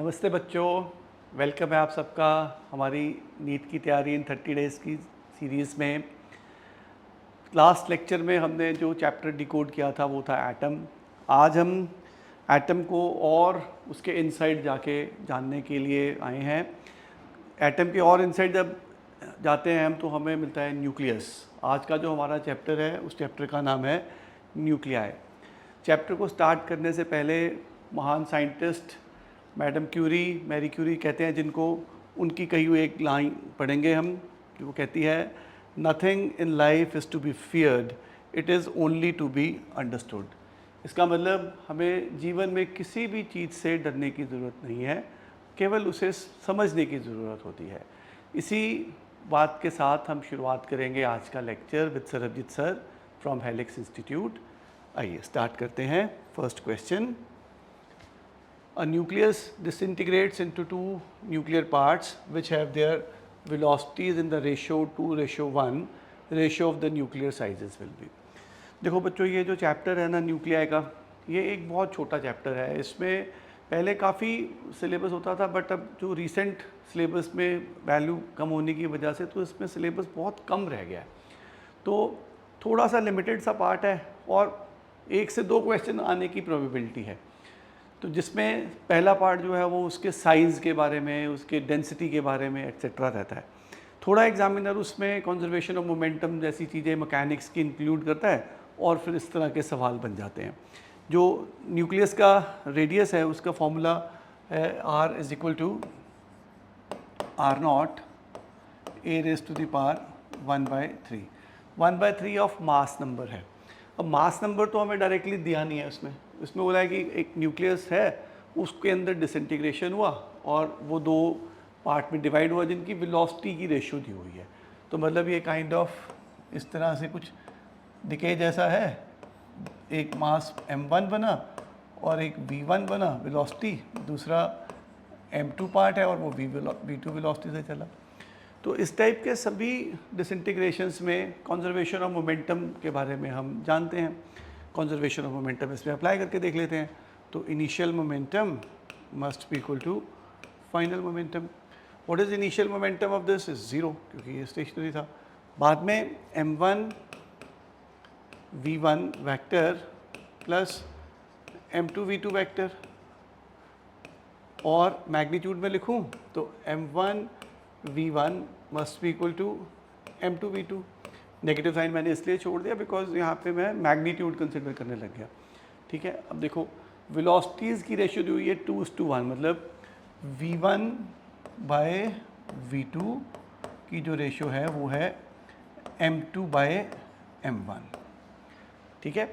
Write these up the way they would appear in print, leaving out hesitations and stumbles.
नमस्ते बच्चों, वेलकम है आप सबका हमारी नीट की तैयारी इन 30 डेज़ की सीरीज़ में। लास्ट लेक्चर में हमने जो चैप्टर डिकोड किया था वो था एटम। आज हम एटम को और उसके इनसाइड जाके जानने के लिए आए हैं। एटम के और इनसाइड जब जाते हैं हम तो हमें मिलता है न्यूक्लियस। आज का जो हमारा चैप्टर है उस चैप्टर का नाम है न्यूक्लियाई। चैप्टर को स्टार्ट करने से पहले महान साइंटिस्ट मैडम मैरी क्यूरी कहते हैं, जिनको उनकी कही हुई एक लाइन पढ़ेंगे हम, कि वो कहती है, nothing in life is to be feared, it is only to be understood. इसका मतलब हमें जीवन में किसी भी चीज़ से डरने की ज़रूरत नहीं है, केवल उसे समझने की ज़रूरत होती है। इसी बात के साथ हम शुरुआत करेंगे आज का lecture with Sarabjit sir from helix institute. आइए स्टार्ट करते हैं। First question, a nucleus disintegrates into two nuclear parts which have their velocities in the ratio 2:1, ratio of the nuclear sizes will be। देखो बच्चों, ये जो चैप्टर है ना nuclei का, ये एक बहुत छोटा चैप्टर है। इसमें पहले काफ़ी सिलेबस होता था, बट अब जो रिसेंट सिलेबस में वैल्यू कम होने की वजह से तो इसमें सिलेबस बहुत कम रह गया है। तो थोड़ा सा लिमिटेड सा पार्ट है और 1 से 2 क्वेश्चन आने की प्रोबेबिलिटी है। तो जिसमें पहला पार्ट जो है वो उसके साइज़ के बारे में, उसके डेंसिटी के बारे में एक्सेट्रा रहता है। थोड़ा एग्जामिनर उसमें कंजर्वेशन ऑफ मोमेंटम जैसी चीज़ें मैकेनिक्स की इंक्लूड करता है और फिर इस तरह के सवाल बन जाते हैं। जो न्यूक्लियस का रेडियस है उसका फॉर्मूला है R is equal to R0 a raise to the power 1/3। 1/3 of mass number है। अब मास नंबर तो हमें डायरेक्टली दिया नहीं है उसमें बोला है कि एक न्यूक्लियस है, उसके अंदर डिसइंटीग्रेशन हुआ और वो 2 पार्ट में डिवाइड हुआ जिनकी वेलोसिटी की रेशियो दी हुई है। तो मतलब ये काइंड ऑफ इस तरह से कुछ डिके जैसा है। एक मास m1 बना और एक v1 बना वेलोसिटी, दूसरा m2 पार्ट है और वो v2 वेलोसिटी से चला। तो इस टाइप के सभी डिसइंटीग्रेशंस में कंजर्वेशन ऑफ मोमेंटम के बारे में हम जानते हैं। कंजर्वेशन ऑफ मोमेंटम इसमें अप्लाई करके देख लेते हैं। तो initial momentum must be equal to final momentum. What is initial momentum of this is 0, क्योंकि ये स्टेशनरी था। बाद में m1 v1 vector plus m2 v2 vector, और मैग्नीट्यूड में लिखूं तो m1 v1 must be equal to m2 v2। Negative sign मैंने इसलिए छोड़ दिया बिकॉज यहाँ पे मैं मैग्नीट्यूड कंसिडर करने लग गया। ठीक है, अब देखो वेलोसिटीज़ की रेशियो दी हुई है 2:1, मतलब v1 बाय v2 की जो रेशियो है वो है m2 बाय m1। ठीक है,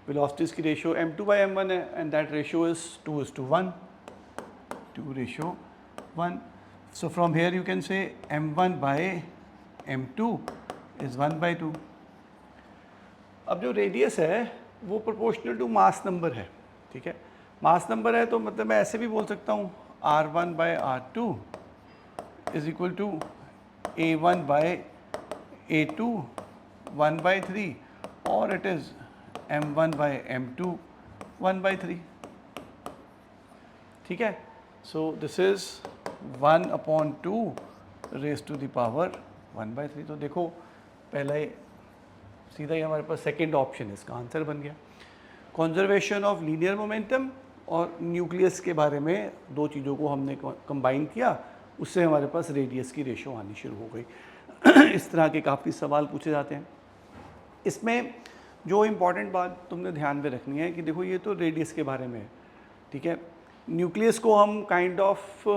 वेलोसिटीज़ की रेशियो m2 बाय m1 है and that ratio is 2:1, 2:1। So from here you can say m1 by m2 is 1/2। अब जो रेडियस है वो प्रोपोर्शनल टू मास नंबर है। ठीक है, मास नंबर है तो मतलब मैं ऐसे भी बोल सकता हूँ r1 by r2 is equal to a1 by a2 1/3, और it is m1 by m2 1/3। ठीक है, so this is 1/2 raise to the power 1/3। तो देखो पहला ही सीधा ही हमारे पास सेकेंड ऑप्शन है, इसका आंसर बन गया। कंजर्वेशन ऑफ लीनियर मोमेंटम और न्यूक्लियस के बारे में 2 चीज़ों को हमने कंबाइन किया, उससे हमारे पास रेडियस की रेशियो आनी शुरू हो गई। इस तरह के काफ़ी सवाल पूछे जाते हैं। इसमें जो इम्पॉर्टेंट बात तुमने ध्यान में रखनी है कि देखो ये तो रेडियस के बारे में है। ठीक है, न्यूक्लियस को हम काइंड ऑफ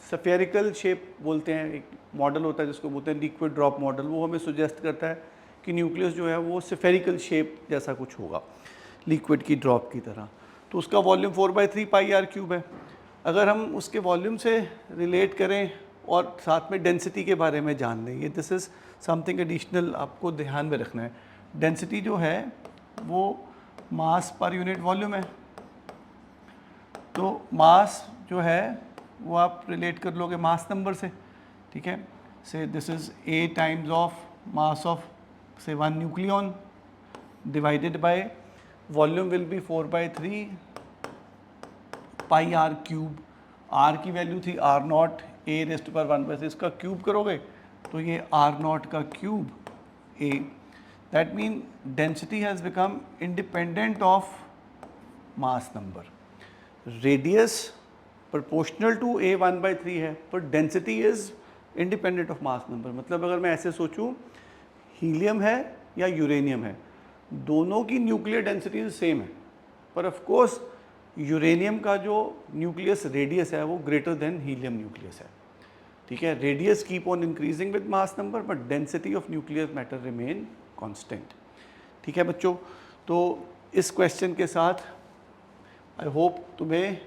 स्फेरिकल शेप बोलते हैं। एक मॉडल होता है जिसको बोलते हैं लिक्विड ड्रॉप मॉडल, वो हमें सुजेस्ट करता है कि न्यूक्लियस जो है वो स्फेरिकल शेप जैसा कुछ होगा, लिक्विड की ड्रॉप की तरह। तो उसका वॉल्यूम 4/3 πr³ है। अगर हम उसके वॉल्यूम से रिलेट करें और साथ में डेंसिटी के बारे में जान लें, ये दिस इज़ समथिंग एडिशनल आपको ध्यान में रखना है। डेंसिटी जो है वो मास पर यूनिट वॉल्यूम है। तो मास जो है वो आप रिलेट कर लोगे मास नंबर से। ठीक है, say this is a times of mass of say 1 nucleon divided by volume will be 4/3 πr³ R की वैल्यू थी आर नॉट ए रेस्ट पर 1/3, इसका क्यूब करोगे तो ये आर नॉट का cube A, that mean density has become independent of mass number. Radius proportional to A 1/3 है, पर density is independent of mass number. मतलब अगर मैं ऐसे सोचूं, हीलियम है या यूरेनियम है, दोनों की न्यूक्लियर डेंसिटी सेम है, पर ऑफ कोर्स यूरेनियम का जो न्यूक्लियस रेडियस है वो ग्रेटर देन हीलियम न्यूक्लियस है। ठीक है, radius keep on increasing with mass number but density of nuclear matter remain constant. ठीक है बच्चों, तो इस क्वेश्चन के साथ आई होप तुम्हें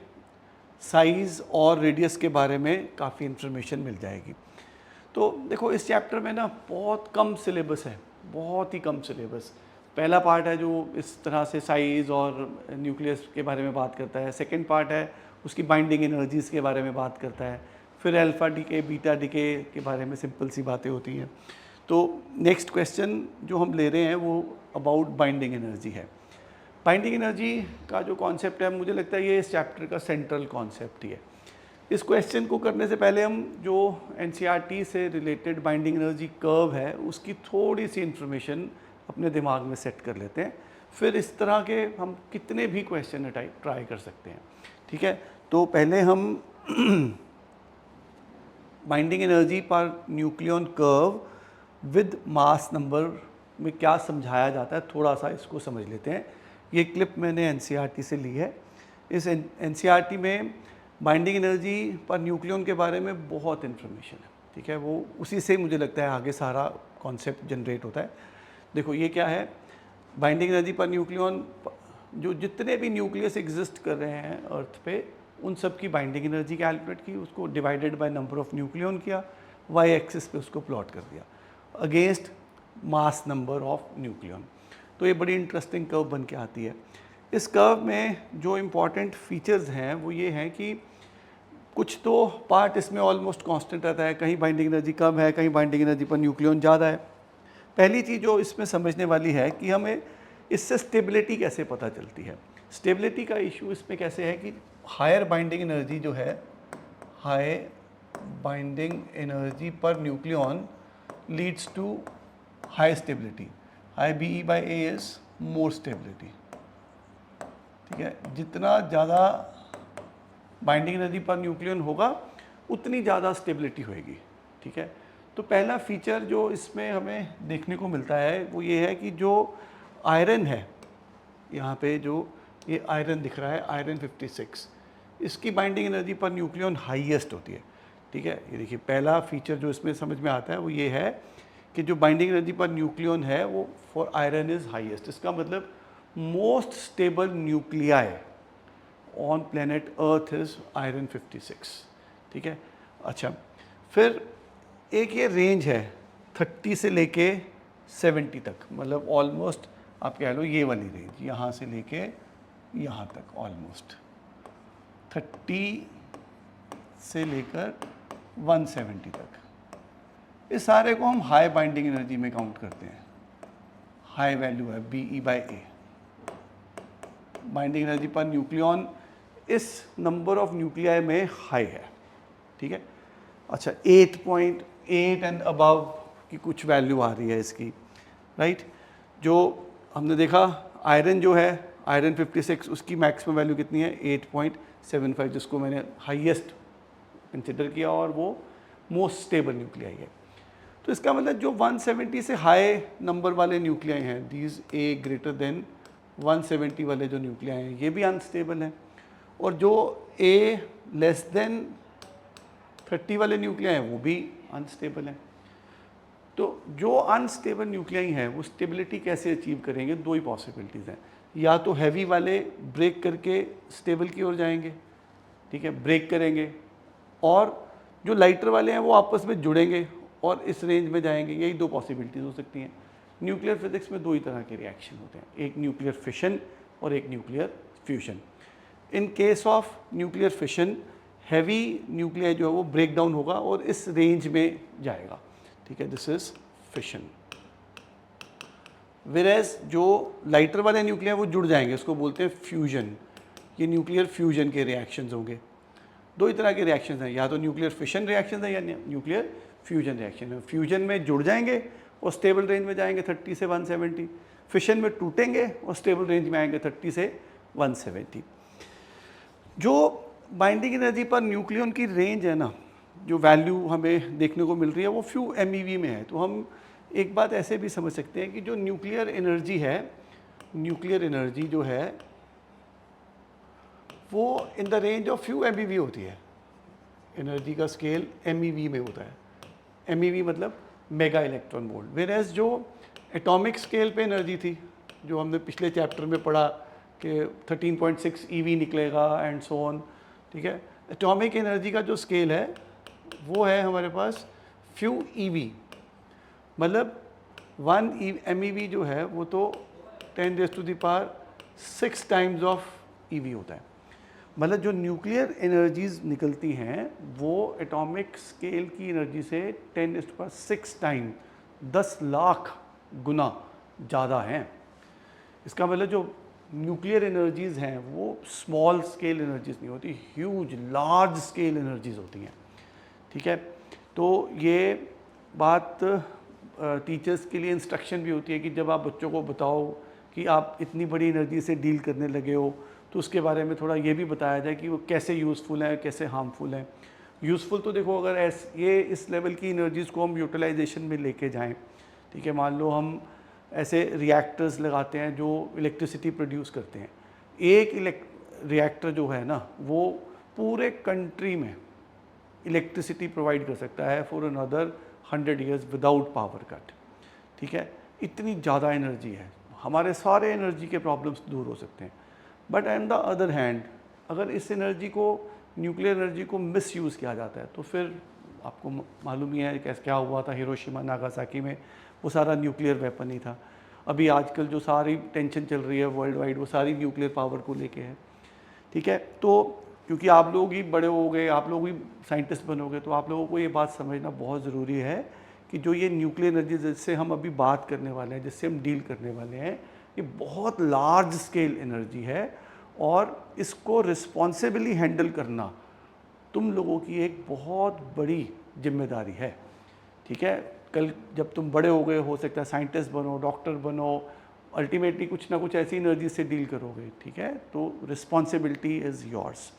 साइज़ और रेडियस के बारे में काफ़ी इन्फॉर्मेशन मिल जाएगी। तो देखो इस चैप्टर में ना बहुत कम सिलेबस है, बहुत ही कम सिलेबस। पहला पार्ट है जो इस तरह से साइज़ और न्यूक्लियस के बारे में बात करता है, सेकंड पार्ट है उसकी बाइंडिंग एनर्जीज़ के बारे में बात करता है, फिर अल्फा डीके बीटा डीके के बारे में सिंपल सी बातें होती हैं। तो नेक्स्ट क्वेश्चन जो हम ले रहे हैं वो अबाउट बाइंडिंग एनर्जी है। बाइंडिंग एनर्जी का जो कॉन्सेप्ट है, मुझे लगता है ये इस चैप्टर का सेंट्रल कॉन्सेप्ट ही है। इस क्वेश्चन को करने से पहले हम जो एनसीईआरटी से रिलेटेड बाइंडिंग एनर्जी कर्व है उसकी थोड़ी सी इन्फॉर्मेशन अपने दिमाग में सेट कर लेते हैं, फिर इस तरह के हम कितने भी क्वेश्चन ट्राई कर सकते हैं। ठीक है, तो पहले हम binding energy per nucleon curve with mass number में क्या समझाया जाता है, थोड़ा सा इसको समझ लेते हैं। ये क्लिप मैंने एनसीईआरटी से ली है। इस एनसीईआरटी में बाइंडिंग एनर्जी पर न्यूक्लियन के बारे में बहुत इन्फॉर्मेशन है। ठीक है, वो उसी से मुझे लगता है आगे सारा कॉन्सेप्ट जनरेट होता है। देखो ये क्या है, बाइंडिंग एनर्जी पर न्यूक्लियन, जो जितने भी न्यूक्लियस एग्जिस्ट कर रहे हैं अर्थ पे, उन सब की बाइंडिंग एनर्जी कैलकुलेट की, उसको divided by number of nucleon किया, वाई एक्सिस पे उसको प्लॉट कर दिया against mass number of nucleon. तो ये बड़ी इंटरेस्टिंग कर्व बन के आती है। इस कर्व में जो इम्पॉर्टेंट फीचर्स हैं वो ये हैं कि कुछ तो पार्ट इसमें ऑलमोस्ट कांस्टेंट रहता है, कहीं बाइंडिंग एनर्जी कम है, कहीं बाइंडिंग एनर्जी पर न्यूक्लियन ज़्यादा है। पहली चीज़ जो इसमें समझने वाली है कि हमें इससे स्टेबिलिटी कैसे पता चलती है। स्टेबिलिटी का इशू इसमें कैसे है कि हायर बाइंडिंग एनर्जी जो है, high binding energy per nucleon leads to high stability. High BE/A is more stability. ठीक है, जितना ज़्यादा बाइंडिंग एनर्जी पर न्यूक्लियन होगा उतनी ज़्यादा स्टेबिलिटी होएगी। ठीक है, तो पहला फीचर जो इसमें हमें देखने को मिलता है वो ये है कि जो आयरन है, यहाँ पे जो ये आयरन दिख रहा है, आयरन 56, इसकी binding energy per nucleon highest होती है। ठीक है, ये देखिए पहला फीचर जो इसमें समझ में आता है वो ये है कि जो बाइंडिंग एनर्जी पर न्यूक्लियन है वो फॉर आयरन इज़ हाईएस्ट। इसका मतलब most stable nuclei on planet earth is iron 56। ठीक है, अच्छा फिर एक ये रेंज है 30 से लेके 70 तक, मतलब ऑलमोस्ट आप कह लो ये वाली रेंज, यहाँ से लेके यहाँ तक ऑलमोस्ट 30 से लेकर 170 तक, इस सारे को हम हाई बाइंडिंग एनर्जी में काउंट करते हैं। हाई वैल्यू है BE/A, binding energy per nucleon इस नंबर ऑफ न्यूक्लियाई में हाई है। ठीक है, अच्छा 8.8 एंड अबव की कुछ वैल्यू आ रही है इसकी, राइट। जो हमने देखा आयरन जो है, आयरन 56, उसकी मैक्सिमम वैल्यू कितनी है 8.75, जिसको मैंने हाईएस्ट कंसिडर किया और वो मोस्ट स्टेबल न्यूक्लियाई है। तो इसका मतलब जो 170 से हाई नंबर वाले न्यूक्लियाई हैं, दीज A ग्रेटर देन 170 वाले जो न्यूक्लियाई हैं, ये भी अनस्टेबल हैं, और जो A लेस देन 30 वाले न्यूक्लियाई हैं वो भी अनस्टेबल हैं। तो जो अनस्टेबल न्यूक्लियाई हैं वो स्टेबिलिटी कैसे अचीव करेंगे, दो ही पॉसिबिलिटीज़ हैं, या तो हैवी वाले ब्रेक करके स्टेबल की ओर जाएंगे, ठीक है, ब्रेक करेंगे, और जो लाइटर वाले हैं वो आपस में जुड़ेंगे और इस रेंज में जाएंगे। यही दो पॉसिबिलिटीज़ हो सकती हैं। न्यूक्लियर फिजिक्स में दो ही तरह के रिएक्शन होते हैं, एक न्यूक्लियर फिशन और एक nuclear fusion. In case of nuclear fission heavy nuclei जो है वो ब्रेक डाउन होगा और इस रेंज में जाएगा, ठीक है, दिस इज फिशन। वेरेज जो लाइटर वाले न्यूक्लियाई वो जुड़ जाएंगे, उसको बोलते हैं फ्यूजन। ये न्यूक्लियर फ्यूजन के रिएक्शंस होंगे। दो ही तरह के रिएक्शन हैं, या तो न्यूक्लियर फिशन रिएक्शन है या न्यूक्लियर फ्यूजन रिएक्शन है। फ्यूजन में जुड़ जाएंगे और स्टेबल रेंज में जाएंगे 30 से 170, फिशन में टूटेंगे और स्टेबल रेंज में आएंगे 30 से 170। जो बाइंडिंग एनर्जी पर न्यूक्लियन की रेंज है ना, जो वैल्यू हमें देखने को मिल रही है वो फ्यू MeV में है। तो हम एक बात ऐसे भी समझ सकते हैं कि जो न्यूक्लियर एनर्जी है, न्यूक्लियर एनर्जी जो है वो in the range of few MeV होती है। एनर्जी का स्केल MeV में होता है। MeV मतलब मेगा इलेक्ट्रॉन वोल्ट। वेयरएज जो एटॉमिक स्केल पे एनर्जी थी, जो हमने पिछले चैप्टर में पढ़ा कि 13.6 EV निकलेगा एंड सो ऑन, ठीक है। एटॉमिक एनर्जी का जो स्केल है वो है हमारे पास फ्यू EV, मतलब 1 MeV जो है वो तो 10⁻⁶ टाइम्स ऑफ EV होता है। मतलब जो न्यूक्लियर एनर्जीज निकलती हैं वो एटॉमिक स्केल की एनर्जी से 10⁻⁶ टाइम, 10 लाख गुना ज़्यादा हैं। इसका मतलब जो न्यूक्लियर एनर्जीज़ हैं वो स्मॉल स्केल एनर्जीज नहीं होती, ह्यूज लार्ज स्केल एनर्जीज होती हैं, ठीक है। तो ये बात टीचर्स के लिए इंस्ट्रक्शन भी होती है कि जब आप बच्चों को बताओ कि आप इतनी बड़ी एनर्जी से डील करने लगे हो तो उसके बारे में थोड़ा ये भी बताया जाए कि वो कैसे यूज़फुल हैं, कैसे हार्मफुल हैं। यूज़फुल तो देखो, अगर ये इस लेवल की एनर्जीज़ को हम यूटिलाइजेशन में लेके जाएं, ठीक है। मान लो हम ऐसे रिएक्टर्स लगाते हैं जो इलेक्ट्रिसिटी प्रोड्यूस करते हैं। एक रिएक्टर जो है ना वो पूरे कंट्री में इलेक्ट्रिसिटी प्रोवाइड कर सकता है for another 100 years without power cut, ठीक है। इतनी ज़्यादा एनर्जी है, हमारे सारे एनर्जी के प्रॉब्लम्स दूर हो सकते हैं। But on the other hand, अगर इस एनर्जी को, न्यूक्लियर एनर्जी को मिस यूज़ किया जाता है तो फिर आपको मालूम ही है क्या हुआ था हिरोशिमा नागासाकी में। वो सारा न्यूक्लियर वेपन ही था। अभी आजकल जो सारी टेंशन चल रही है वर्ल्ड वाइड वो सारी न्यूक्लियर पावर को लेके है, ठीक है। तो क्योंकि आप लोग ही बड़े हो गए, आप लोग भी साइंटिस्ट बनोगे, तो आप लोगों को ये बात समझना बहुत ज़रूरी है कि जो ये न्यूक्लियर एनर्जी जिससे हम अभी बात करने वाले हैं, जिससे हम डील करने वाले हैं, ये बहुत लार्ज स्केल एनर्जी है और इसको रिस्पॉन्सिबली हैंडल करना तुम लोगों की एक बहुत बड़ी जिम्मेदारी है, ठीक है। कल जब तुम बड़े हो गए, हो सकता है साइंटिस्ट बनो, डॉक्टर बनो, अल्टीमेटली कुछ ना कुछ ऐसी एनर्जी से डील करोगे, ठीक है। तो रिस्पॉन्सिबिलिटी इज़ योर्स,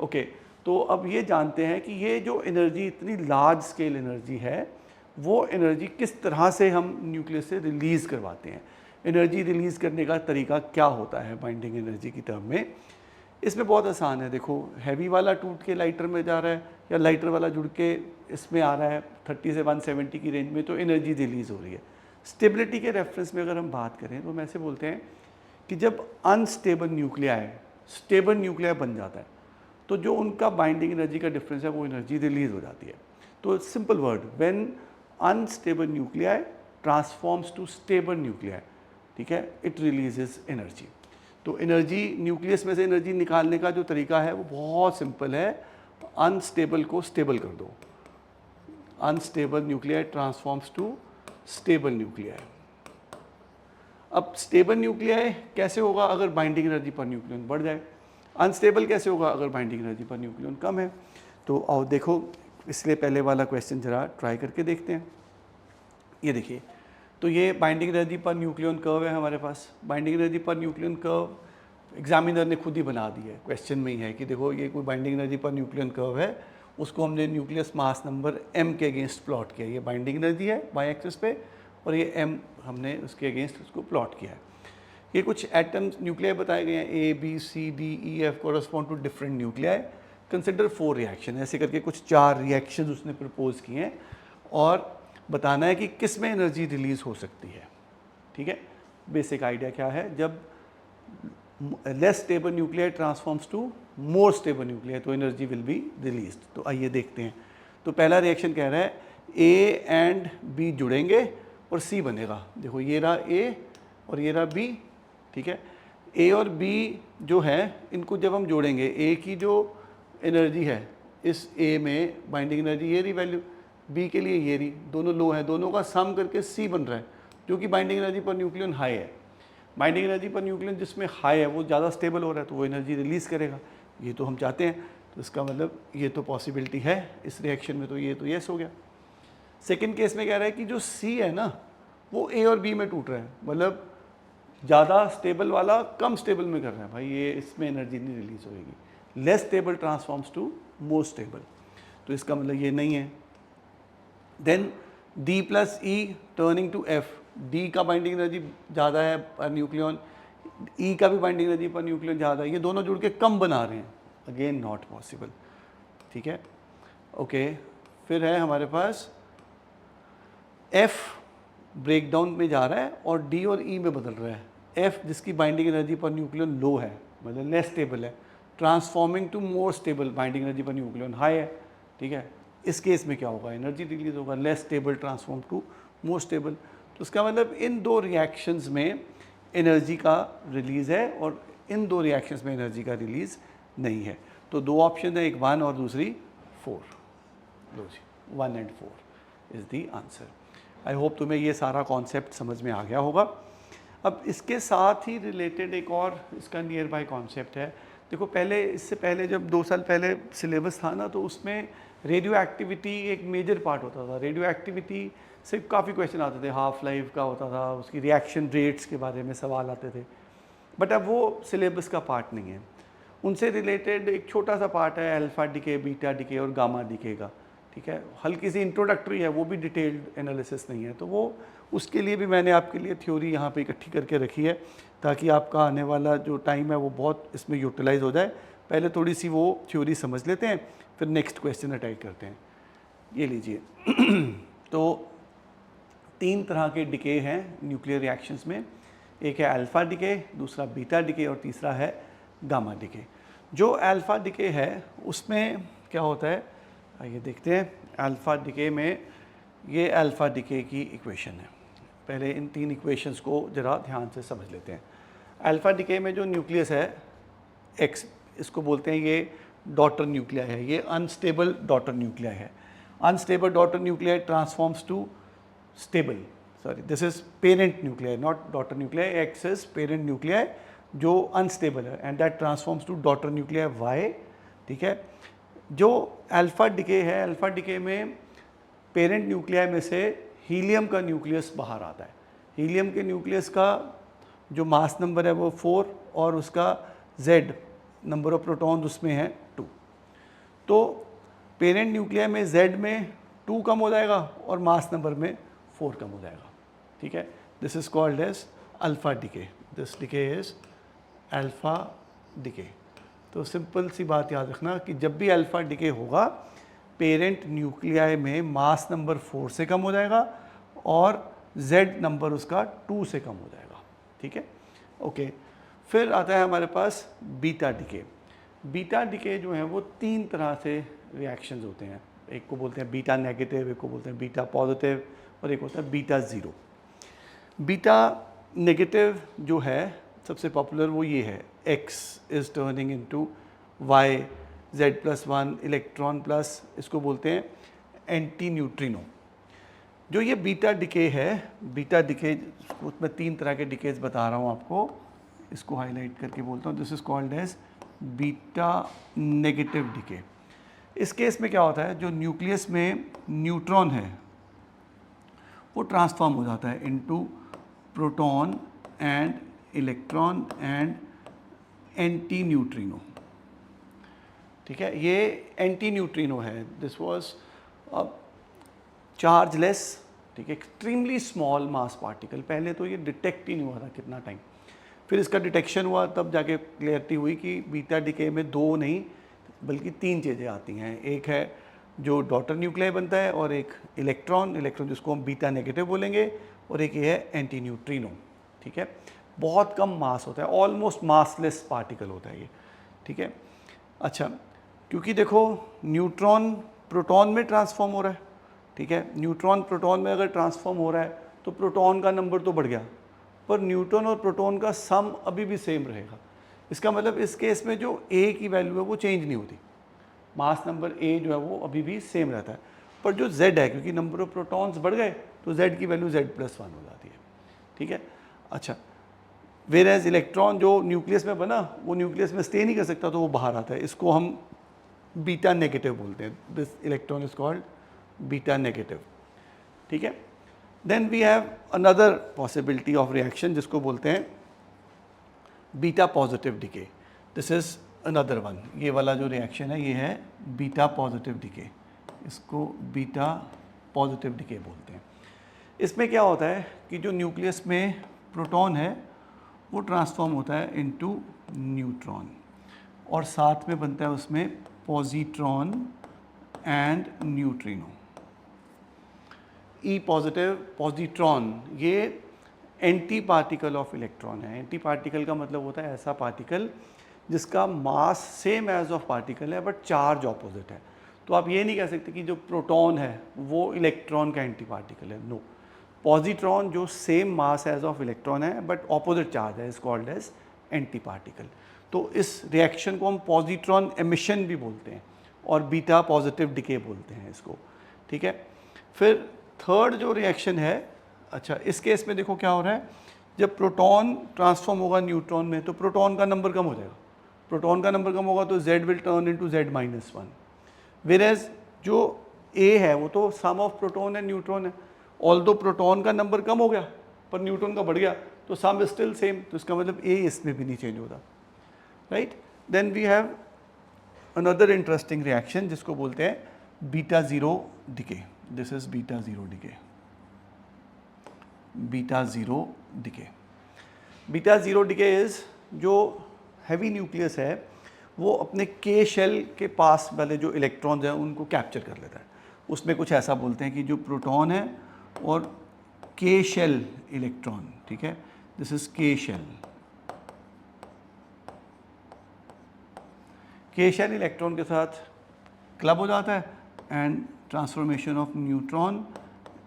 ओके। तो अब ये जानते हैं कि ये जो एनर्जी, इतनी लार्ज स्केल एनर्जी है, वो एनर्जी किस तरह से हम न्यूक्लियस से रिलीज़ करवाते हैं। एनर्जी रिलीज़ करने का तरीका क्या होता है बाइंडिंग एनर्जी की टर्म में। इसमें बहुत आसान है। देखो, हैवी वाला टूट के लाइटर में जा रहा है या लाइटर वाला जुड़ के इसमें आ रहा है 30 से 170 की रेंज में, तो एनर्जी रिलीज़ हो रही है। स्टेबिलिटी के रेफरेंस में अगर हम बात करें तो हम ऐसे बोलते हैं कि जब अनस्टेबल न्यूक्लियाई स्टेबल न्यूक्लियाई बन जाता है तो जो उनका बाइंडिंग एनर्जी का डिफरेंस है वो एनर्जी रिलीज़ हो जाती है। तो simple word, when unstable nuclei transforms to stable nuclei, ठीक है, इट रिलीजेस एनर्जी। तो एनर्जी, न्यूक्लियस में से एनर्जी निकालने का जो तरीका है वो बहुत सिंपल है, अनस्टेबल को स्टेबल कर दो। Unstable nuclei transforms to stable nuclei. अब स्टेबल न्यूक्लियाई कैसे होगा अगर बाइंडिंग एनर्जी पर न्यूक्लियन बढ़ जाए, अनस्टेबल कैसे होगा अगर बाइंडिंग एनर्जी पर न्यूक्लियन कम है। तो आओ देखो, इसलिए पहले वाला क्वेश्चन जरा ट्राई करके देखते हैं। ये देखिए, तो ये binding energy per nucleon curve है हमारे पास। Binding energy per nucleon curve examiner ने खुद ही बना दी है, क्वेश्चन में ही है कि देखो ये कोई binding energy per nucleon curve है, उसको हमने न्यूक्लियस मास नंबर m के अगेंस्ट प्लॉट किया। ये बाइंडिंग एनर्जी है वाई एक्सिस पे और ये m हमने उसके अगेंस्ट उसको प्लॉट किया है। ये कुछ एटम्स न्यूक्लियाई बताए गए हैं, A, B, C, D, E, F correspond to different nuclei. Consider 4 reaction, ऐसे करके कुछ 4 रिएक्शन उसने प्रपोज किए हैं और बताना है कि किस में एनर्जी रिलीज़ हो सकती है, ठीक है। बेसिक आइडिया क्या है, जब less stable nuclei transforms to more stable nuclei तो एनर्जी विल बी रिलीज्ड। तो आइए देखते हैं। तो पहला रिएक्शन कह रहा है A एंड B जुड़ेंगे और C बनेगा। देखो ये रहा A और ये रहा B, ठीक है। A और B जो है इनको जब हम जोड़ेंगे, A की जो एनर्जी है इस A में बाइंडिंग एनर्जी ये रही वैल्यू, B के लिए ये रही, दोनों लो है, दोनों का सम करके C बन रहा है जो कि binding energy per nucleon high है। बाइंडिंग एनर्जी पर न्यूक्लियन जिसमें हाई है वो ज़्यादा स्टेबल हो रहा है तो वो एनर्जी रिलीज़ करेगा, ये तो हम चाहते हैं। तो इसका मतलब ये तो पॉसिबिलिटी है इस रिएक्शन में, तो ये तो यस हो गया। सेकंड केस में कह रहा है कि जो सी है ना वो ए और बी में टूट रहा है, मतलब ज़्यादा स्टेबल वाला कम स्टेबल में कर रहा है, भाई ये इसमें एनर्जी नहीं रिलीज होएगी। Less stable transforms to more stable, तो इसका मतलब ये नहीं है। Then D plus E turning to F, D का बाइंडिंग एनर्जी ज़्यादा है पर न्यूक्लियन, ई का भी बाइंडिंग एनर्जी पर न्यूक्लियन ज़्यादा है, ये दोनों जुड़ के कम बना रहे हैं, अगेन नॉट पॉसिबल। ठीक है, ओके। फिर है हमारे पास एफ ब्रेक डाउन में जा रहा है और डी और ई में बदल रहा है। एफ जिसकी binding energy per nucleon low है, मतलब लेस स्टेबल है, transforming to more stable, binding energy per nucleon high है। ठीक है, इस केस में क्या होगा, एनर्जी रिलीज होगा, less stable transform to more stable. तो उसका मतलब इन दो रिएक्शंस में एनर्जी का रिलीज है और इन दो रिएक्शंस में एनर्जी का रिलीज नहीं है। तो दो ऑप्शन है, एक 1 और दूसरी 4। लो जी, 1 and 4 is the answer. I hope तुम्हें ये सारा कॉन्सेप्ट समझ में आ गया होगा। अब इसके साथ ही रिलेटेड एक और इसका नियर बाय कॉन्सेप्ट है। देखो पहले, इससे पहले जब 2 साल पहले सिलेबस था ना, तो उसमें रेडियो एक्टिविटी एक मेजर पार्ट होता था। रेडियो एक्टिविटी से काफ़ी क्वेश्चन आते थे, हाफ लाइफ का होता था, उसकी रिएक्शन रेट्स के बारे में सवाल आते थे, बट अब वो सिलेबस का पार्ट नहीं है। उनसे रिलेटेड एक छोटा सा पार्ट है अल्फा डिके, बीटा डिके और गामा डिके का। ठीक है, हल्की सी इंट्रोडक्टरी है, वो भी डिटेल्ड एनालिसिस नहीं है, तो वो उसके लिए भी मैंने आपके लिए थ्योरी यहाँ पे इकट्ठी करके रखी है, ताकि आपका आने वाला जो टाइम है वो बहुत इसमें यूटिलाइज हो जाए। पहले थोड़ी सी वो थ्योरी समझ लेते हैं, फिर नेक्स्ट क्वेश्चन अटैक करते हैं। ये लीजिए तो 3 तरह के डिके हैं न्यूक्लियर रिएक्शंस में, एक है अल्फा डिके, दूसरा बीटा डिके और तीसरा है गामा डिके। जो अल्फा डिके है उसमें क्या होता है, आइए देखते हैं। अल्फा डिके में ये अल्फा डिके की इक्वेशन है। पहले इन 3 इक्वेशंस को ज़रा ध्यान से समझ लेते हैं। अल्फा डिके में जो न्यूक्लियस है एक्स, इसको बोलते हैं ये डॉटर न्यूक्लिया है, ये अनस्टेबल डॉटर न्यूक्लिया है। Unstable daughter nuclei transforms to stable, sorry this is parent nuclei, not daughter nuclei. X is parent nuclei जो अनस्टेबल है and that transforms to daughter nuclei Y. ठीक है, जो alpha decay है, alpha decay में parent nuclei में से helium का न्यूक्लियस बाहर आता है। हीलियम के न्यूक्लियस का जो मास नंबर है वो 4 और उसका Z नंबर ऑफ प्रोटॉन्स उसमें है 2। तो पेरेंट न्यूक्लिया में Z में 2 कम हो जाएगा और मास नंबर में 4 कम हो जाएगा। ठीक है, this is called as alpha decay, this decay is alpha decay. तो सिंपल सी बात याद रखना कि जब भी अल्फा डिके होगा, पेरेंट न्यूक्लियाई में मास नंबर 4 से कम हो जाएगा और Z नंबर उसका 2 से कम हो जाएगा। ठीक है, ओके। फिर आता है हमारे पास बीटा डिके। बीटा डिके जो है वो 3 तरह से रिएक्शंस होते हैं। एक को बोलते हैं बीटा नेगेटिव, एक को बोलते हैं बीटा पॉजिटिव और एक होता है बीटा ज़ीरो। बीटा नेगेटिव जो है सबसे पॉपुलर वो ये है, X is turning into Y, Z+1 electron plus, इसको बोलते हैं एंटी न्यूट्रिनो। जो ये बीटा डिके है, बीटा डिके उसमें 3 तरह के डिकेज बता रहा हूँ आपको, इसको हाईलाइट करके बोलता हूँ, this is called as beta negative decay. इस केस में क्या होता है, जो न्यूक्लियस में न्यूट्रॉन है वो ट्रांसफॉर्म हो जाता है into proton and electron and anti neutrino. ठीक है, ये एंटी न्यूट्रिनो है, दिस वाज चार्जलेस। ठीक है, एक्सट्रीमली स्मॉल मास पार्टिकल। पहले तो ये डिटेक्ट ही नहीं हुआ था कितना टाइम, फिर इसका डिटेक्शन हुआ, तब जाके क्लियरिटी हुई कि बीटा डिके में 2 नहीं बल्कि 3 चीज़ें आती हैं। एक है जो डॉटर न्यूक्लियाई बनता है और एक इलेक्ट्रॉन जिसको हम बीटा नेगेटिव बोलेंगे, और एक ये है एंटी न्यूट्रिनो। ठीक है, बहुत कम मास होता है, ऑलमोस्ट मासलेस पार्टिकल होता है ये। ठीक है, अच्छा, क्योंकि देखो न्यूट्रॉन प्रोटॉन में ट्रांसफॉर्म हो रहा है। ठीक है, न्यूट्रॉन प्रोटॉन में अगर ट्रांसफॉर्म हो रहा है तो प्रोटॉन का नंबर तो बढ़ गया, पर न्यूट्रॉन और प्रोटॉन का सम अभी भी सेम रहेगा। इसका मतलब इस केस में जो A की वैल्यू है वो चेंज नहीं होती, मास नंबर A जो है वो अभी भी सेम रहता है, पर जो Z है, क्योंकि नंबर ऑफ प्रोटॉन्स बढ़ गए तो Z की वैल्यू Z+1 हो जाती है। ठीक है, अच्छा, वेयर एज इलेक्ट्रॉन जो न्यूक्लियस में बना वो न्यूक्लियस में स्टे नहीं कर सकता तो वो बाहर आता है। इसको हम बीटा नेगेटिव बोलते हैं, this electron is called beta negative, ठीक है। Then we have another possibility of reaction जिसको बोलते हैं beta positive decay, this is another one. ये वाला जो रिएक्शन है ये है बीटा पॉजिटिव डिके, इसको बीटा पॉजिटिव डिके बोलते हैं। इसमें क्या होता है कि जो न्यूक्लियस में प्रोटॉन है वो ट्रांसफॉर्म होता है इनटू न्यूट्रॉन और साथ में बनता है उसमें positron and neutrino. E positive positron ये एंटी पार्टिकल ऑफ इलेक्ट्रॉन है। एंटी पार्टिकल का मतलब होता है ऐसा पार्टिकल जिसका mass same as of particle है बट चार्ज ऑपोजिट है। तो आप ये नहीं कह सकते कि जो प्रोटॉन है वो इलेक्ट्रॉन का एंटी पार्टिकल है, नो। पॉजिट्रॉन जो same mass as of electron है बट ऑपोजिट चार्ज है, is called as anti particle. तो इस रिएक्शन को हम पॉजिट्रॉन एमिशन भी बोलते हैं और बीटा पॉजिटिव डिके बोलते हैं इसको, ठीक है। फिर थर्ड जो रिएक्शन है, अच्छा इस केस में देखो क्या हो रहा है, जब प्रोटॉन ट्रांसफॉर्म होगा न्यूट्रॉन में तो प्रोटॉन का नंबर कम हो जाएगा। प्रोटॉन का नंबर कम होगा तो Z will turn into Z-1, whereas जो A है वो तो सम ऑफ प्रोटॉन एंड न्यूट्रॉन है। ऑल्दो प्रोटॉन का नंबर कम हो गया पर न्यूट्रॉन का बढ़ गया तो सम इज स्टिल सेम, तो इसका मतलब A इसमें भी नहीं चेंज होता, right. Then we have another interesting reaction जिसको बोलते हैं beta zero decay, this is beta zero decay, beta zero decay. Beta zero decay is जो हैवी न्यूक्लियस है वो अपने के शेल के पास वाले जो इलेक्ट्रॉन्स हैं उनको कैप्चर कर लेता है। उसमें कुछ ऐसा बोलते हैं कि जो प्रोटॉन है और के शेल इलेक्ट्रॉन, ठीक है, this is K shell. K shell electron के साथ क्लब हो जाता है and transformation of neutron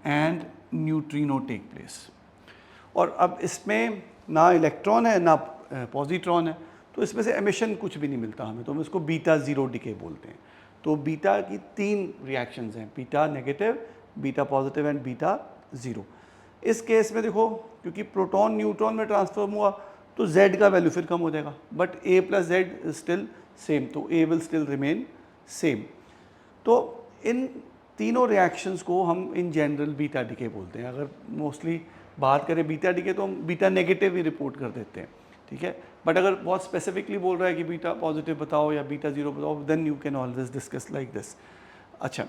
and neutrino take place. और अब इसमें ना इलेक्ट्रॉन है ना पॉजिट्रॉन है तो इसमें से एमिशन कुछ भी नहीं मिलता हमें, तो हम इसको बीटा ज़ीरो डिके बोलते हैं। तो बीटा की 3 रिएक्शंस हैं, beta negative, beta positive and beta zero. इस केस में देखो क्योंकि प्रोटॉन न्यूट्रॉन में ट्रांसफॉर्म हुआ तो Z का वैल्यू फिर कम हो जाएगा but A plus Z is still same, तो A will still remain same. तो इन तीनों रिएक्शंस को हम इन जनरल बीटा डिके बोलते हैं। अगर मोस्टली बात करें बीटा डिके तो हम बीटा नेगेटिव ही रिपोर्ट कर देते हैं, ठीक है। बट अगर बहुत स्पेसिफिकली बोल रहा है कि बीटा पॉजिटिव बताओ या बीटा ज़ीरो बताओ, then you can always discuss like this. अच्छा,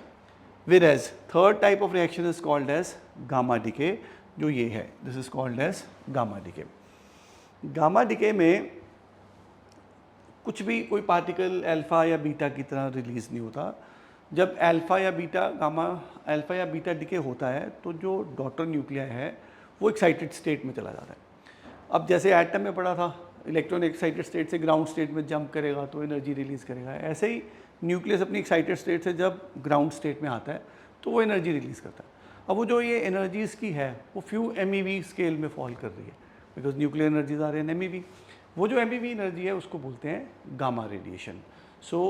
whereas third type of reaction is called as gamma decay, जो ये है, this is called as gamma decay. Gamma decay में कुछ भी कोई पार्टिकल अल्फा या बीटा की तरह रिलीज नहीं होता। जब अल्फा या बीटा गामा अल्फा या बीटा डिके होता है तो जो डॉटर न्यूक्लियाई है वो एक्साइटेड स्टेट में चला जाता है। अब जैसे एटम में पढ़ा था, इलेक्ट्रॉन एक्साइटेड स्टेट से ग्राउंड स्टेट में जंप करेगा तो एनर्जी रिलीज़ करेगा, ऐसे ही न्यूक्लियस अपनी एक्साइटेड स्टेट से जब ग्राउंड स्टेट में आता है तो वो एनर्जी रिलीज़ करता है। अब वो जो ये एनर्जीज़ की है वो फ्यू MeV स्केल में फॉल कर रही है बिकॉज न्यूक्लियर एनर्जीज आ रही है MeV। वो जो MeV एनर्जी है उसको बोलते हैं gamma radiation. So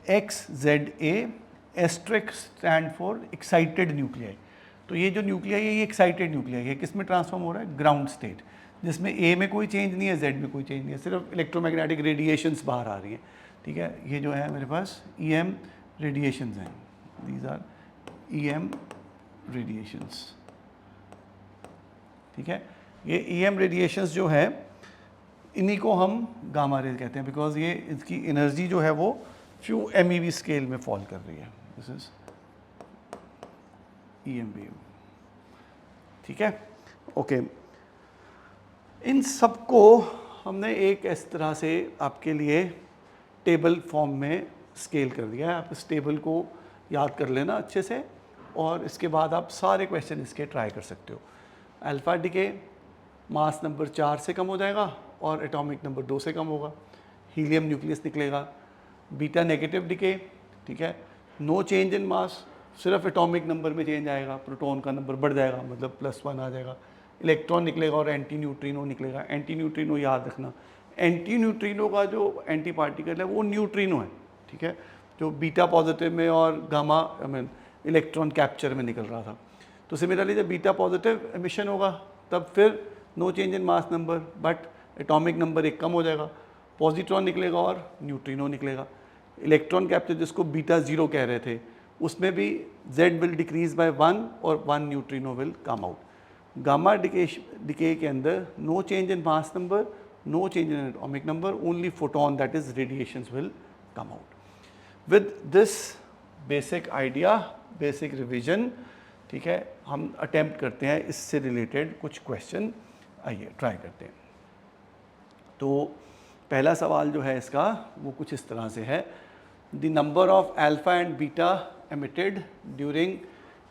XZA asterisk stand for excited nuclei. तो ये जो न्यूक्लियाई है ये एक्साइटेड न्यूक्लियाई है, किस में ट्रांसफॉर्म हो रहा है, ग्राउंड स्टेट, जिसमें A में कोई चेंज नहीं है, Z में कोई चेंज नहीं है, सिर्फ इलेक्ट्रोमैग्नेटिक रेडिएशंस बाहर आ रही हैं, ठीक है। ये जो है मेरे पास EM रेडिएशंस हैं, दीज आर EM रेडिएशंस, ठीक है। ये EM रेडिएशंस जो है इन्हीं को हम गामा रे कहते हैं बिकॉज ये इसकी एनर्जी जो है वो फ्यू MeV स्केल में फॉल कर रही है, दिस इज EM वेव, ठीक है, ओके। इन सबको हमने एक इस तरह से आपके लिए टेबल फॉर्म में स्केल कर दिया है। आप इस टेबल को याद कर लेना अच्छे से और इसके बाद आप सारे क्वेश्चन इसके ट्राई कर सकते हो। अल्फा डिके मास नंबर 4 से कम हो जाएगा और एटॉमिक नंबर 2 से कम होगा, हीलियम न्यूक्लियस निकलेगा। बीटा नेगेटिव डिके, ठीक है, नो चेंज इन मास, सिर्फ एटॉमिक नंबर में चेंज आएगा, प्रोटॉन का नंबर बढ़ जाएगा मतलब +1 आ जाएगा, इलेक्ट्रॉन निकलेगा और एंटी न्यूट्रिनो निकलेगा। एंटी न्यूट्रिनो याद रखना, एंटी न्यूट्रिनो का जो एंटी पार्टिकल है वो न्यूट्रिनो है, ठीक है, जो बीटा पॉजिटिव में और गामा इलेक्ट्रॉन कैप्चर में निकल रहा था। तो सिमिलरली जब बीटा पॉजिटिव एमिशन होगा तब फिर no change in mass number but atomic number 1 कम हो जाएगा, पॉजिट्रॉन निकलेगा और न्यूट्रिनो निकलेगा। इलेक्ट्रॉन कैप्चर जिसको बीटा 0 कह रहे थे, उसमें भी Z विल डिक्रीज बाय 1 और 1 neutrino will come out. Gamma decay के अंदर no change in mass number, no change in atomic number, only photon that is radiations will come out. With this basic idea, basic revision, ठीक है, हम attempt करते हैं इससे related कुछ question. आइए ट्राई करते हैं। तो पहला सवाल जो है इसका वो कुछ इस तरह से है, the number of alpha and beta emitted during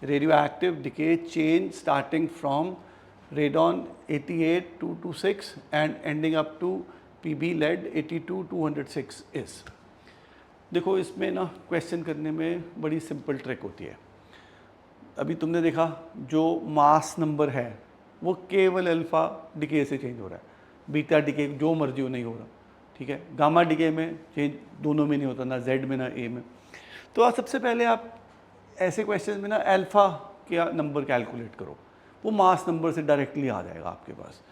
radioactive decay change starting from radon 88,226 and ending up to PB lead 82,206 is. देखो इसमें ना क्वेश्चन करने में बड़ी सिंपल ट्रिक होती है। अभी तुमने देखा जो मास नंबर है वो केवल अल्फ़ा डिके से चेंज हो रहा है, बीटा डिके जो मर्जी हो नहीं हो रहा, ठीक है। गामा डिके में चेंज दोनों में नहीं होता, ना जेड में ना ए में। तो आप सबसे पहले आप ऐसे क्वेश्चन में ना अल्फ़ा का नंबर कैलकुलेट करो, वो मास नंबर से डायरेक्टली आ जाएगा आपके पास।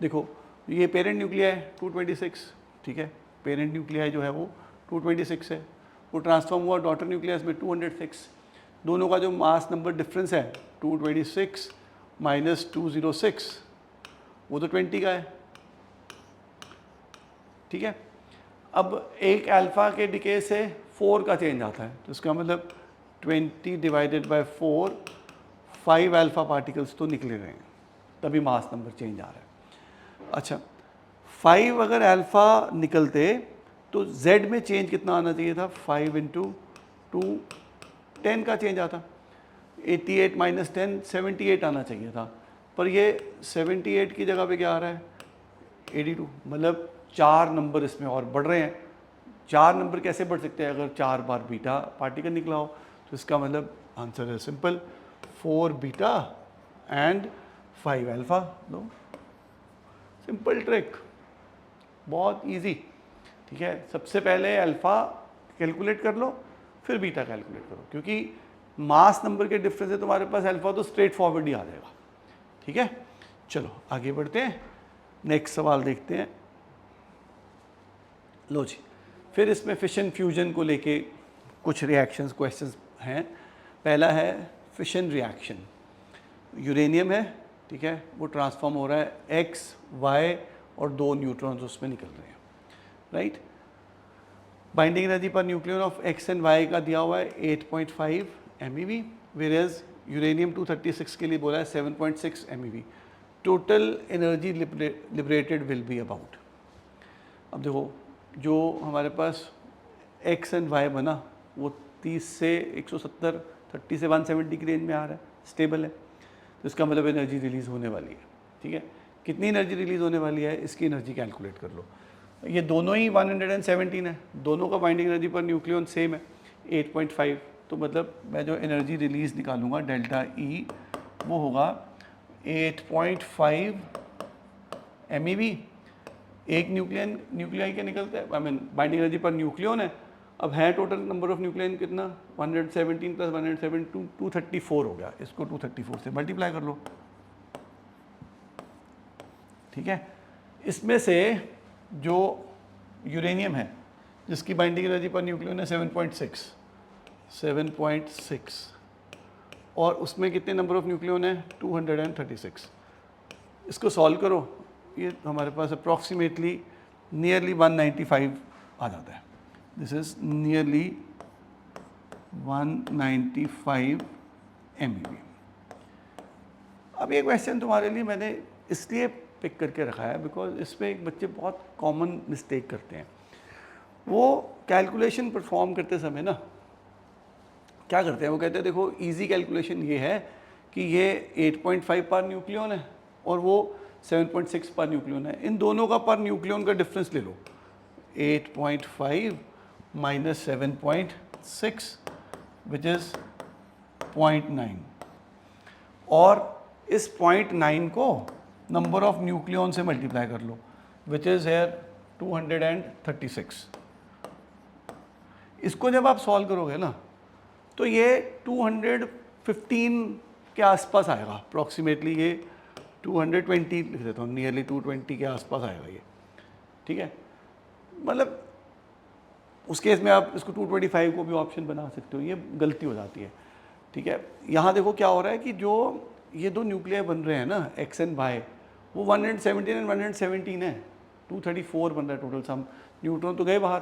देखो ये पेरेंट न्यूक्लिया है 226, ठीक है, पेरेंट न्यूक्लिया जो है वो 226 है, वो ट्रांसफॉर्म हुआ डॉटर न्यूक्लियस में 206। दोनों का जो मास नंबर डिफरेंस है 226 माइनस 206, वो तो 20 का है, ठीक है। अब एक अल्फ़ा के डिके से 4 का चेंज आता है, तो इसका मतलब 20 डिवाइडेड बाय 4, 5 अल्फ़ा पार्टिकल्स तो निकले रहे हैं, तभी मास नंबर चेंज आ रहा है। अच्छा, 5 अगर अल्फ़ा निकलते तो Z में चेंज कितना आना चाहिए था, 5 इंटू 2, 10 का चेंज आता, 88 माइनस 10 78 आना चाहिए था, पर ये 78 की जगह पे क्या आ रहा है 82, मतलब 4 नंबर इसमें और बढ़ रहे हैं। 4 नंबर कैसे बढ़ सकते हैं अगर 4 बार बीटा पार्टिकल निकला हो, तो इसका मतलब आंसर है simple, 4 beta and 5 alpha. Low simple trick, बहुत इजी, ठीक है। सबसे पहले अल्फ़ा कैलकुलेट कर लो, फिर बीटा कैलकुलेट करो, क्योंकि मास नंबर के डिफरेंस है तुम्हारे पास अल्फ़ा तो स्ट्रेट फॉरवर्ड ही आ जाएगा, ठीक है। चलो आगे बढ़ते हैं, नेक्स्ट सवाल देखते हैं। लो जी, फिर इसमें फिशन फ्यूजन को लेके कुछ रिएक्शंस क्वेश्चंस हैं। पहला है फिशन रिएक्शन, यूरेनियम है, ठीक है, वो ट्रांसफॉर्म हो रहा है, एक्स वाई और 2 न्यूट्रॉन्स उसमें निकल रहे हैं, right. Binding energy per nucleon of X and Y का दिया हुआ है 8.5 MeV, वेरेज यूरेनियम 236 के लिए बोला है 7.6 MeV। Total energy liberated will be about. अब देखो जो हमारे पास एक्स एंड वाई बना वो 30 से 170, 30 से 170 की रेंज में आ रहा है, स्टेबल है, तो इसका मतलब एनर्जी रिलीज़ होने वाली है, ठीक है। कितनी एनर्जी रिलीज़ होने वाली है इसकी एनर्जी कैलकुलेट कर लो। ये दोनों ही 117 है, दोनों का binding energy per nucleon same है 8.5, तो मतलब मैं जो एनर्जी रिलीज़ निकालूंगा डेल्टा ई वो होगा 8.5 MeV। एक न्यूक्लियाई के निकलते हैं, I mean binding energy per nucleon है। अब है टोटल नंबर ऑफ न्यूक्लियन कितना, 117 प्लस 107 234 हो गया, इसको 234 से मल्टीप्लाई कर लो, ठीक है। इसमें से जो यूरेनियम है जिसकी बाइंडिंग एनर्जी पर न्यूक्लियन है 7.6 और उसमें कितने नंबर ऑफ न्यूक्लियन है 236। इसको सॉल्व करो, ये हमारे पास अप्रॉक्सीमेटली नियरली 195 आ जाता है। This is nearly 195 MeV। अब ये क्वेश्चन तुम्हारे लिए मैंने इसलिए पिक करके रखा है बिकॉज इसमें एक बच्चे बहुत कॉमन मिस्टेक करते हैं। वो कैलकुलेशन परफॉर्म करते समय ना क्या करते हैं, वो कहते हैं देखो इजी कैलकुलेशन ये है कि ये 8.5 पर न्यूक्लियन है और वो 7.6 पर न्यूक्लियन है, इन दोनों का पर न्यूक्लियन का डिफरेंस ले लो, 8.5 माइनस 7.6 विच इज़ 0.9, और इस 0.9 को नंबर ऑफ न्यूक्लियन से मल्टीप्लाई कर लो विच इज़ हेयर 236। इसको जब आप सॉल्व करोगे ना तो ये 215 के आसपास आएगा अप्रॉक्सीमेटली, ये 220 लिख देता हूँ, नियरली 220 के आसपास आएगा ये, ठीक है। मतलब उस केस में आप इसको 225 को भी ऑप्शन बना सकते हो, ये गलती हो जाती है। ठीक है, यहाँ देखो क्या हो रहा है कि जो ये दो न्यूक्लियर बन रहे हैं ना एक्स एंड वाई, वो 117 एंड 117 है, 234 बन रहा है टोटल सम, न्यूट्रॉन तो गए बाहर।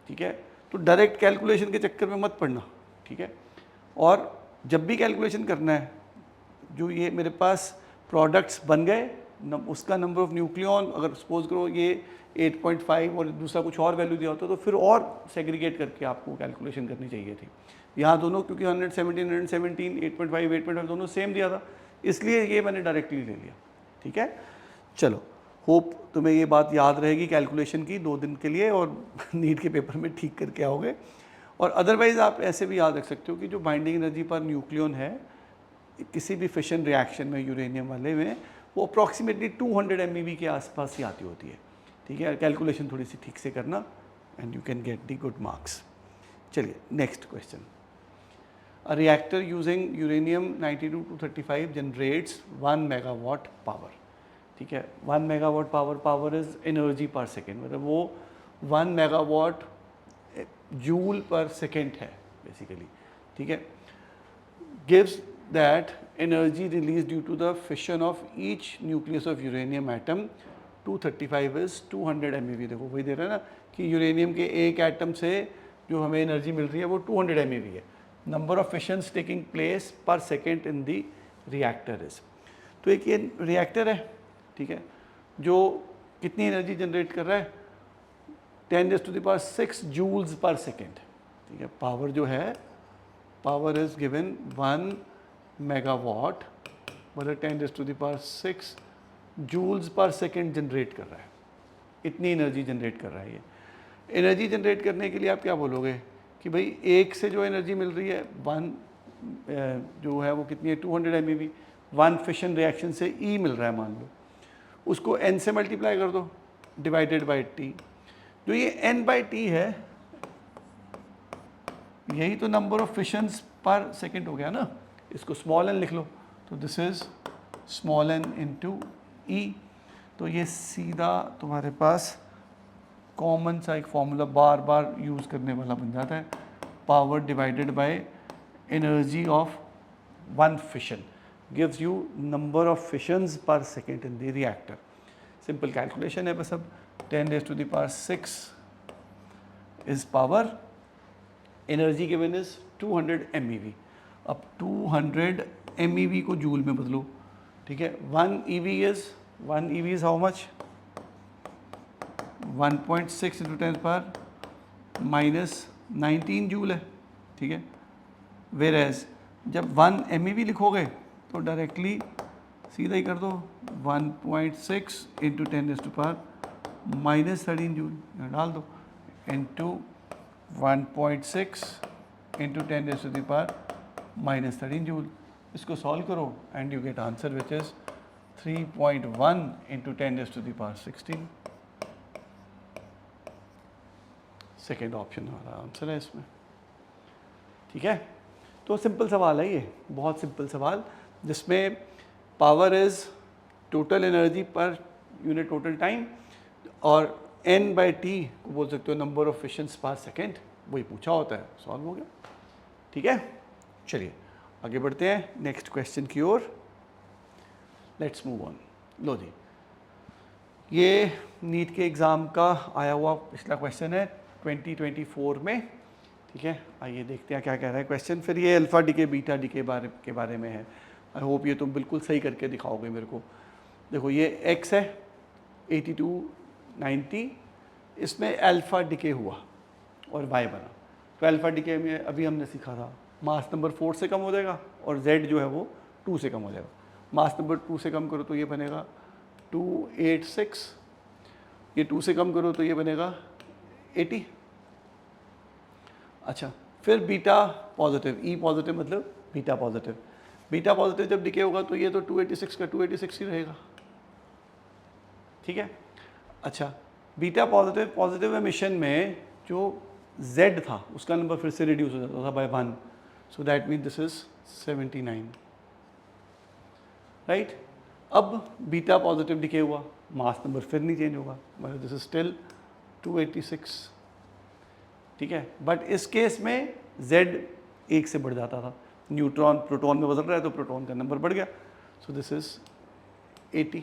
ठीक है, तो डायरेक्ट कैलकुलेशन के चक्कर में मत पड़ना। ठीक है, और जब भी कैलकुलेशन करना है, जो ये मेरे पास प्रोडक्ट्स बन गए उसका नंबर ऑफ न्यूक्लियन अगर सपोज करो ये 8.5 और दूसरा कुछ और वैल्यू दिया होता तो फिर और सेग्रीगेट करके आपको कैलकुलेशन करनी चाहिए थी। यहाँ दोनों क्योंकि 117, 8.5, 8.5 दोनों सेम दिया था, इसलिए ये मैंने डायरेक्टली ले लिया। ठीक है, चलो, होप तुम्हें ये बात याद रहेगी कैलकुलेशन की 2 दिन के लिए, और नीट के पेपर में ठीक करके आओगे। और अदरवाइज़ आप ऐसे भी याद रख सकते हो कि जो बाइंडिंग एनर्जी पर न्यूक्लियन है किसी भी फिशन रिएक्शन में यूरेनियम वाले में, वो अप्रॉक्सीमेटली 200 MeV के आसपास ही आती होती है। ठीक है, कैलकुलेशन थोड़ी सी ठीक से करना and you can get the good marks. चलिए next question. A reactor using uranium 92-235 generates 1 megawatt power. ठीक है, 1 megawatt power is energy per second, मतलब वो 1 मेगावाट जूल पर सेकेंड है बेसिकली। ठीक है, gives that energy released due to the fission of each nucleus of uranium atom 235 is 200 MeV। देखो वही दे रहा है ना कि यूरेनियम के एक एटम से जो हमें एनर्जी मिल रही है वो 200 MeV है। नंबर ऑफ फिशंस टेकिंग प्लेस पर second in the reactor is. तो एक ये रिएक्टर है, ठीक है, जो कितनी एनर्जी जनरेट कर रहा है 10⁻⁶ जूल्स पर सेकेंड। ठीक है, पावर जो है, पावर इज गिवन 1 मेगावाट मतलब 10⁻⁶ जूल्स पर सेकेंड जनरेट कर रहा है, इतनी एनर्जी जनरेट कर रहा है ये। एनर्जी जनरेट करने के लिए आप क्या बोलोगे कि भाई एक से जो एनर्जी मिल रही है 1 जो है वो कितनी है 200 MeV, 1 फिशन रिएक्शन से E मिल रहा है मान लो, उसको N से मल्टीप्लाई कर दो डिवाइडेड बाई T। जो ये N/T है यही तो number of fissions per second हो गया ना, इसको स्मॉल n लिख लो, तो this is small n into e. तो ये सीधा तुम्हारे पास कॉमन सा एक फॉर्मूला बार बार यूज़ करने वाला बन जाता है, power divided by energy of 1 fission gives you number of fissions per second in the reactor. Simple calculation है बस। अब 10⁻⁶ is power, energy given is 200 MeV। अब 200 MeV को जूल में बदलो। ठीक है, 1 EV is how much 1.6 × 10⁻⁻19 joule है। ठीक है, वेयरएज जब 1 MeV लिखोगे तो डायरेक्टली सीधा ही कर दो 1.6 × 10⁻⁻13 जूल यहाँ डाल दो इंटू 1.6 × 10⁻⁻13 जूल। इसको सॉल्व करो and you get answer which is 3.1 × 10⁻16। Second option हमारा आंसर है इसमें। ठीक है, तो सिंपल सवाल है ये, बहुत सिंपल सवाल, जिसमें power is total energy per unit total time और N/T को बोल सकते हो number of fissions per second, वही पूछा होता है, सॉल्व हो गया। ठीक है, चलिए आगे बढ़ते हैं नेक्स्ट क्वेश्चन की ओर। Let's move on. लो जी, ये नीट के एग्ज़ाम का आया हुआ पिछला क्वेश्चन है 2024 में। ठीक है, आइए देखते हैं क्या कह रहा है क्वेश्चन। फिर ये अल्फ़ा डीके बीटा डीके के बारे में है। आई होप ये तुम बिल्कुल सही करके दिखाओगे मेरे को। देखो ये x है 8290, इसमें अल्फ़ा डीके हुआ और y बना। तो अल्फ़ा डीके में अभी हमने सीखा था मास नंबर 4 से कम हो जाएगा और z जो है वो 2 से कम हो जाएगा। मास नंबर 2 से कम करो तो ये बनेगा 286, ये 2 से कम करो तो ये बनेगा 80। अच्छा, फिर बीटा पॉजिटिव, ई पॉजिटिव मतलब बीटा पॉजिटिव। बीटा पॉजिटिव जब डिके होगा तो ये तो 286 का 286 ही रहेगा। ठीक है, अच्छा, बीटा पॉजिटिव एमिशन में जो Z था उसका नंबर फिर से रिड्यूस हो जाता था by 1, so that mean this is 79, right. अब बीटा पॉजिटिव डिके हुआ, मास नंबर फिर नहीं चेंज होगा, मतलब दिस इज स्टिल 286। ठीक है। बट इस केस में Z 1 से बढ़ जाता था, न्यूट्रॉन प्रोटॉन में बदल रहा है तो प्रोटॉन का नंबर बढ़ गया, सो दिस इज 80,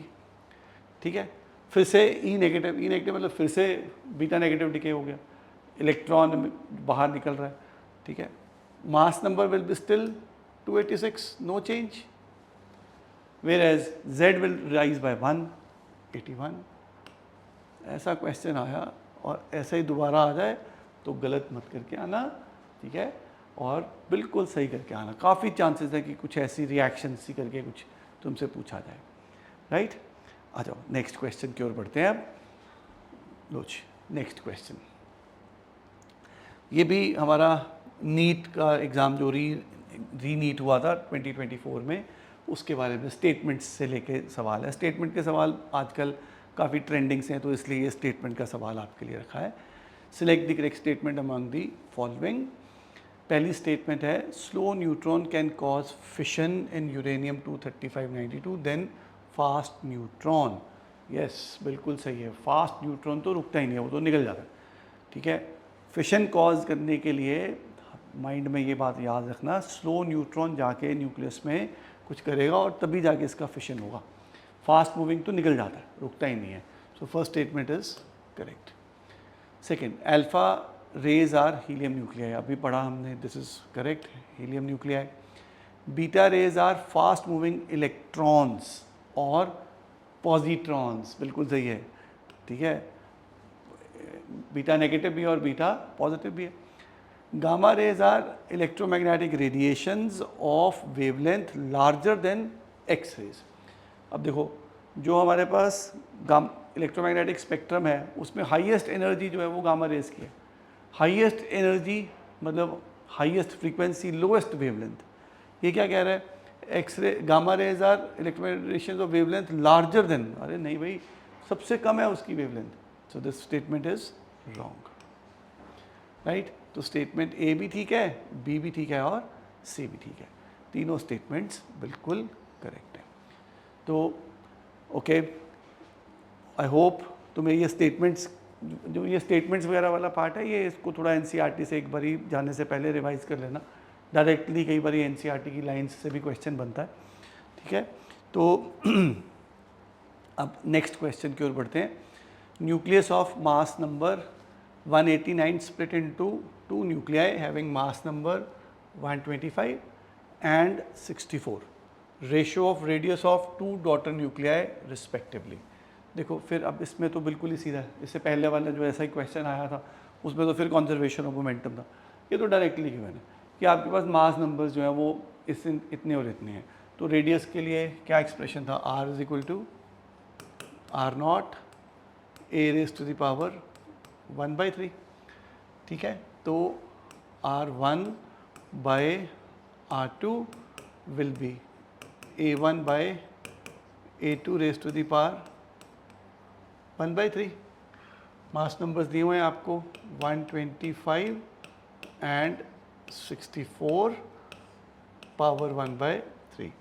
ठीक है। फिर से E नेगेटिव मतलब फिर से बीटा नेगेटिव डिके हो गया, इलेक्ट्रॉन बाहर निकल रहा है, ठीक है। Mass number will be still 286, no change, whereas Z will rise by 181। ऐसा क्वेश्चन आया और ऐसा ही दोबारा आ जाए तो गलत मत करके आना, ठीक है, और बिल्कुल सही करके आना। काफ़ी चांसेस है कि कुछ ऐसी रिएक्शन सी करके कुछ तुमसे पूछा जाए, राइट। आ जाओ नेक्स्ट क्वेश्चन की ओर बढ़ते हैं अब। लो जी, नेक्स्ट क्वेश्चन, ये भी हमारा नीट का एग्ज़ाम जो री नीट हुआ था 2024 में, उसके बारे में स्टेटमेंट्स से लेके सवाल है। स्टेटमेंट के सवाल आजकल काफ़ी ट्रेंडिंग से हैं, तो इसलिए ये स्टेटमेंट का सवाल आपके लिए रखा है। Select the correct statement among the following. पहली स्टेटमेंट है, slow neutron can cause fission in uranium 23592 then fast neutron. Yes, बिल्कुल सही है। फास्ट न्यूट्रॉन तो रुकता ही नहीं है, वो तो निकल जाता है, ठीक है। फिशन कॉज करने के लिए माइंड में ये बात याद रखना, स्लो न्यूट्रॉन जाके न्यूक्लियस में कुछ करेगा और तभी जाके इसका फिशन होगा। फास्ट मूविंग तो निकल जाता है, रुकता ही नहीं है। So first statement is correct. Second, alpha rays are helium nuclei, अभी पढ़ा हमने, this is correct, helium nuclei. Beta rays are fast moving electrons और पॉजिट्रॉन्स, बिल्कुल सही है, ठीक है। बीटा नेगेटिव भी है और बीटा पॉजिटिव भी है। Gamma rays are electromagnetic radiations of wavelength larger than X rays. अब देखो, जो हमारे पास इलेक्ट्रोमैग्नेटिक स्पेक्ट्रम है उसमें हाईएस्ट एनर्जी जो है वो गामा रेज की है। हाईएस्ट एनर्जी मतलब हाईएस्ट फ्रीक्वेंसी, लोएस्ट वेवलेंथ। ये क्या कह रहा है, X ray gamma rays are electromagnetic radiations of wavelength larger than, अरे नहीं भाई, सबसे कम है उसकी wavelength. So this statement is wrong, right. तो स्टेटमेंट ए भी ठीक है, बी भी ठीक है और सी भी ठीक है, तीनों स्टेटमेंट्स बिल्कुल करेक्ट है। तो ओके, आई होप तुम्हें ये स्टेटमेंट्स, जो ये स्टेटमेंट्स वगैरह वाला पार्ट है, ये इसको थोड़ा एनसीईआरटी से एक बारी जाने से पहले रिवाइज कर लेना। डायरेक्टली कई बार एनसीईआरटी की लाइंस से भी क्वेश्चन बनता है, ठीक है। तो अब नेक्स्ट क्वेश्चन की ओर बढ़ते हैं। Nucleus of mass number 189 split into two nuclei having mass number 125 and 64. Ratio of radius of two daughter nuclei respectively. देखो फिर अब इसमें तो बिल्कुल ही सीधा है, इससे पहले वाला जो ऐसा ही क्वेश्चन आया था उसमें तो फिर कंजर्वेशन ऑफ मोमेंटम था। ये तो डायरेक्टली गिवन है कि आपके पास मास नंबर्स जो है वो इतने और इतने हैं। तो रेडियस के लिए क्या एक्सप्रेशन था, r is equal to R not A raise to the power 1/3, ठीक है। तो R1 by R2 will be A1 by A2 raise to the power 1/3। Mass numbers दिए हुए हैं आपको 125 एंड 64 पावर 1/3।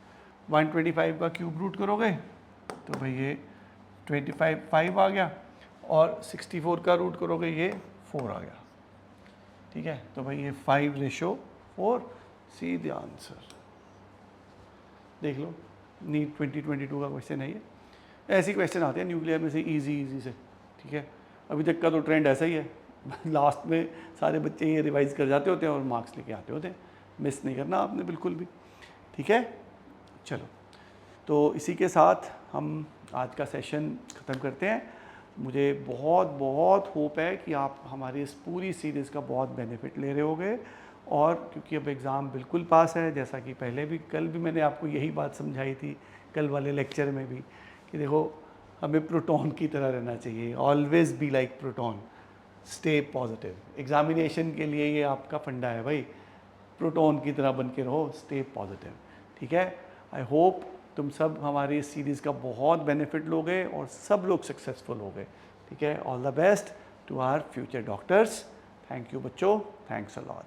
125 का क्यूब रूट करोगे तो भाई ये 5 आ गया, और 64 का रूट करोगे ये 4 आ गया, ठीक है। तो भाई ये 5:4, सी द आंसर। देख लो, नीट 2022 का क्वेश्चन है ये। ऐसे क्वेश्चन आते हैं न्यूक्लियर में से इजी से, ठीक है। अभी तक का तो ट्रेंड ऐसा ही है, लास्ट में सारे बच्चे ये रिवाइज कर जाते होते हैं और मार्क्स लेके आते होते हैं। मिस नहीं करना आपने बिल्कुल भी, ठीक है। चलो, तो इसी के साथ हम आज का सेशन ख़त्म करते हैं। मुझे बहुत बहुत होप है कि आप हमारी इस पूरी सीरीज़ का बहुत बेनिफिट ले रहे होगे, और क्योंकि अब एग्ज़ाम बिल्कुल पास है, जैसा कि पहले भी कल भी मैंने आपको यही बात समझाई थी, कल वाले लेक्चर में भी, कि देखो हमें प्रोटॉन की तरह रहना चाहिए, always be like proton, stay positive. Examination के लिए ये आपका फंडा है भाई, प्रोटॉन की तरह बन के रहो, स्टे पॉजिटिव, ठीक है। आई होप तुम सब हमारी इस सीरीज़ का बहुत बेनिफिट लोगे और सब लोग सक्सेसफुल होगे, ठीक है। All the best to our future doctors. Thank you बच्चों, थैंक्स अ लॉट।